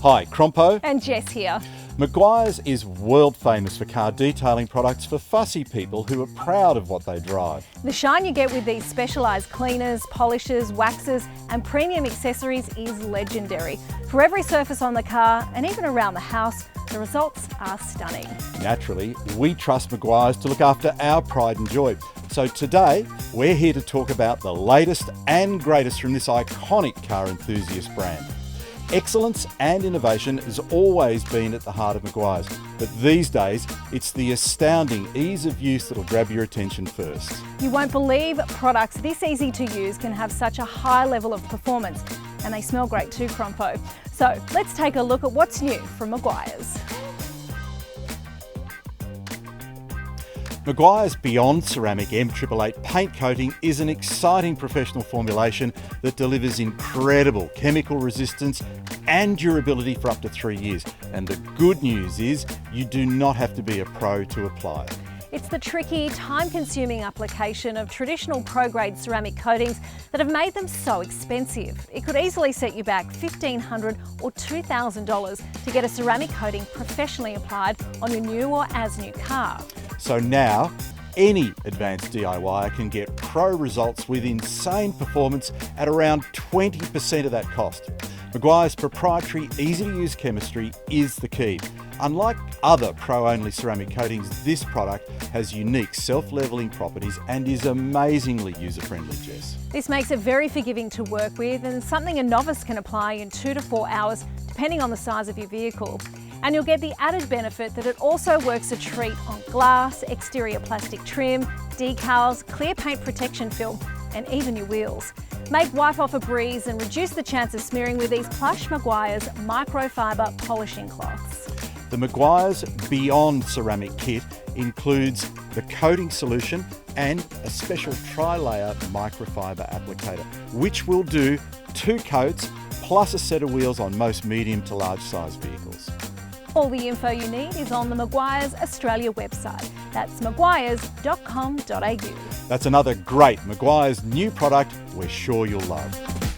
Hi, Crompo. And Jess here. Meguiar's is world famous for car detailing products for fussy people who are proud of what they drive. The shine you get with these specialised cleaners, polishers, waxes and premium accessories is legendary. For every surface on the car and even around the house, the results are stunning. Naturally, we trust Meguiar's to look after our pride and joy. So today, we're here to talk about the latest and greatest from this iconic car enthusiast brand. Excellence and innovation has always been at the heart of Meguiar's, but these days it's the astounding ease of use that'll grab your attention first. You won't believe products this easy to use can have such a high level of performance, and they smell great too, Crompo. So let's take a look at what's new from Meguiar's. Meguiar's Beyond Ceramic M888 paint coating is an exciting professional formulation that delivers incredible chemical resistance and durability for up to 3 years. And the good news is you do not have to be a pro to apply it. It's the tricky, time-consuming application of traditional pro-grade ceramic coatings that have made them so expensive. It could easily set you back $1,500 or $2,000 to get a ceramic coating professionally applied on your new or as-new car. So now, any advanced DIYer can get pro results with insane performance at around 20% of that cost. Meguiar's proprietary, easy-to-use chemistry is the key. Unlike other pro-only ceramic coatings, this product has unique self-leveling properties and is amazingly user-friendly, Jess. This makes it very forgiving to work with and something a novice can apply in 2 to 4 hours, depending on the size of your vehicle. And you'll get the added benefit that it also works a treat on glass, exterior plastic trim, decals, clear paint protection film, and even your wheels. Make wipe off a breeze and reduce the chance of smearing with these plush Meguiar's microfiber polishing cloths. The Meguiar's Beyond Ceramic Kit includes the coating solution and a special tri-layer microfiber applicator, which will do 2 coats plus a set of wheels on most medium to large size vehicles. All the info you need is on the Meguiar's Australia website. That's meguiars.com.au. That's another great Meguiar's new product we're sure you'll love.